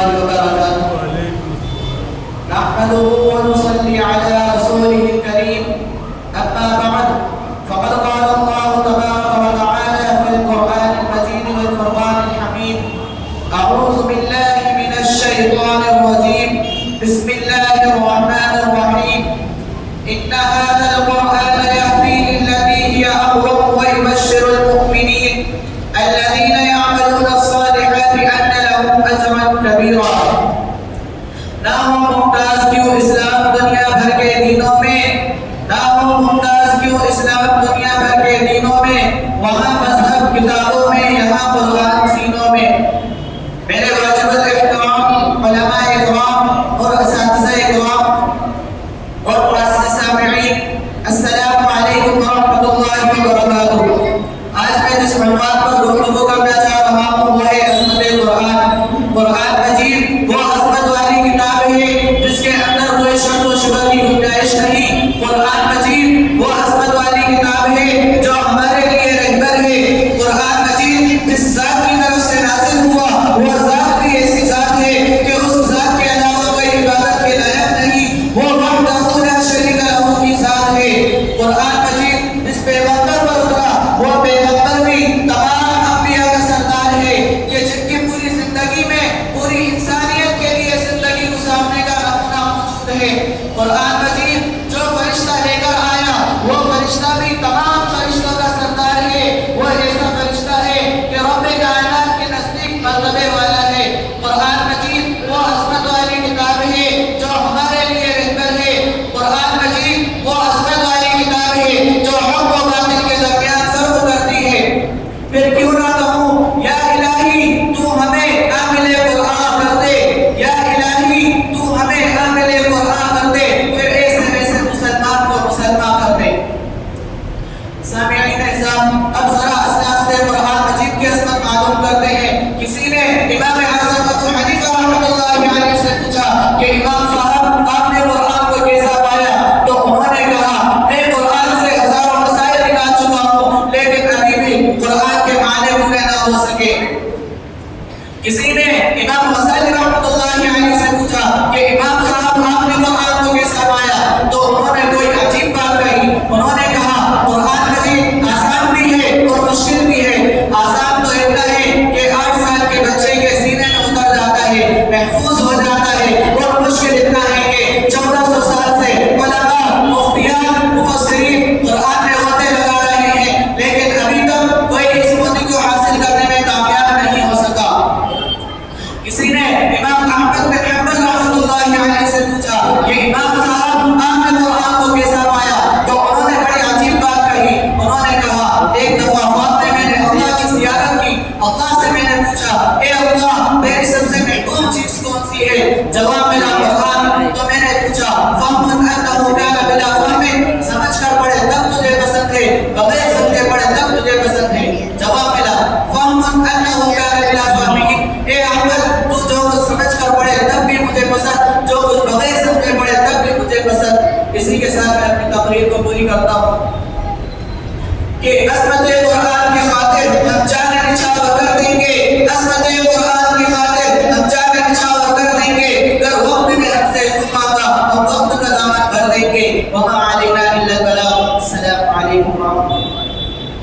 وبركاته. نحمده ونصلي على رسوله الكريم. أما بعد فقد قال الله تبارك وتعالى في القرآن المجيد والفرقان الحميد: أعوذ بالله من الشيطان الرجيم. بسم الله الرحمن الرحيم. إن هذا القرآن يهدي للتي هي أقوم ويبشر المؤمنين الذين يعملون الصالحات أن لهم أجرا كبيرا. نہ ہو ممتاز کیوں اسلام دنیا بھر کے دینوں میں، نہ ہو ممتاز کیوں اسلام دنیا بھر کے دینوں میں، وہاں مذہب کتابوں میں، یہاں قرآن سینوں میں. میرے واجب الاحترام علماء اکرام اور اساتذہ اکرام اور معزز سامعین، السلام علیکم ورحمۃ اللہ وبرکاتہ. آج میں جس عنوان پر گفتگو کرنا چاہ رہا ہوں وہ ہے عظمت قرآن. قرآن مجید وہ عظمت والی کتاب ہے جس کے اندر کوئی شک و شبہ کی گنجائش نہیں. قرآن مجید وہ عظمت والی کتاب ہے جو ہمارے لیے رہبر ہے. قرآن مجید جس ذات کی طرف سے نازل ہوا وہ ذات بھی ایسی ذات ہے کہ اس ذات کے علاوہ کوئی عبادت کے لائق نہیں. وہ وحدہ لا شریک لہ کی ذات ہے. قرآن مجید جس پیغمبر پر اترا وہ پیغمبر بھی تمام انبیاء کا سردار ہے کہ جن کی پوری زندگی میں پوری انسانیت کے لیے زندگی گزارنے کا نمونہ موجود ہے. قرآن مجید جو فرشتہ لے کر آیا وہ فرشتہ بھی تمام فرشتوں کا سردار ہے. وہ ایسا فرشتہ ہے کہ رب کائنات کے نزدیک مرتبے والا ہے. قرآن مجید وہ عظمت والی کتاب ہے جو ہمارے لیے رہبر ہے. قرآن مجید وہ عظمت والی کتاب ہے جو حق و باطل کے درمیان فرق کرتی ہے. پھر کیوں نہ کہوں یا الہی تو ہمیں عامل قرآن کر دے، یا الہی تو ہمیں عامل قرآن کر دے، پھر ایسے ویسے مسلمان کو مسلمان کر دے. سامعین اعزام، اب ذرا اسلاف سے قرآن مجید کی عظمت معلوم کرتے ہیں. کسی نے امام اعظم ابو حنیفہ رحمۃ اللہ علیہ سے پوچھا کہ امام صاحب آپ نے قرآن کو کیسا پایا؟ تو انہوں نے کہا میں قرآن سے ہزاروں مسائل نکال چکا ہوں لیکن ابھی بھی قرآن کے معنی پورے نہ ہو سکے. کسی نے امام غزالی رحمۃ اللہ علیہ سے پوچھا کہ امام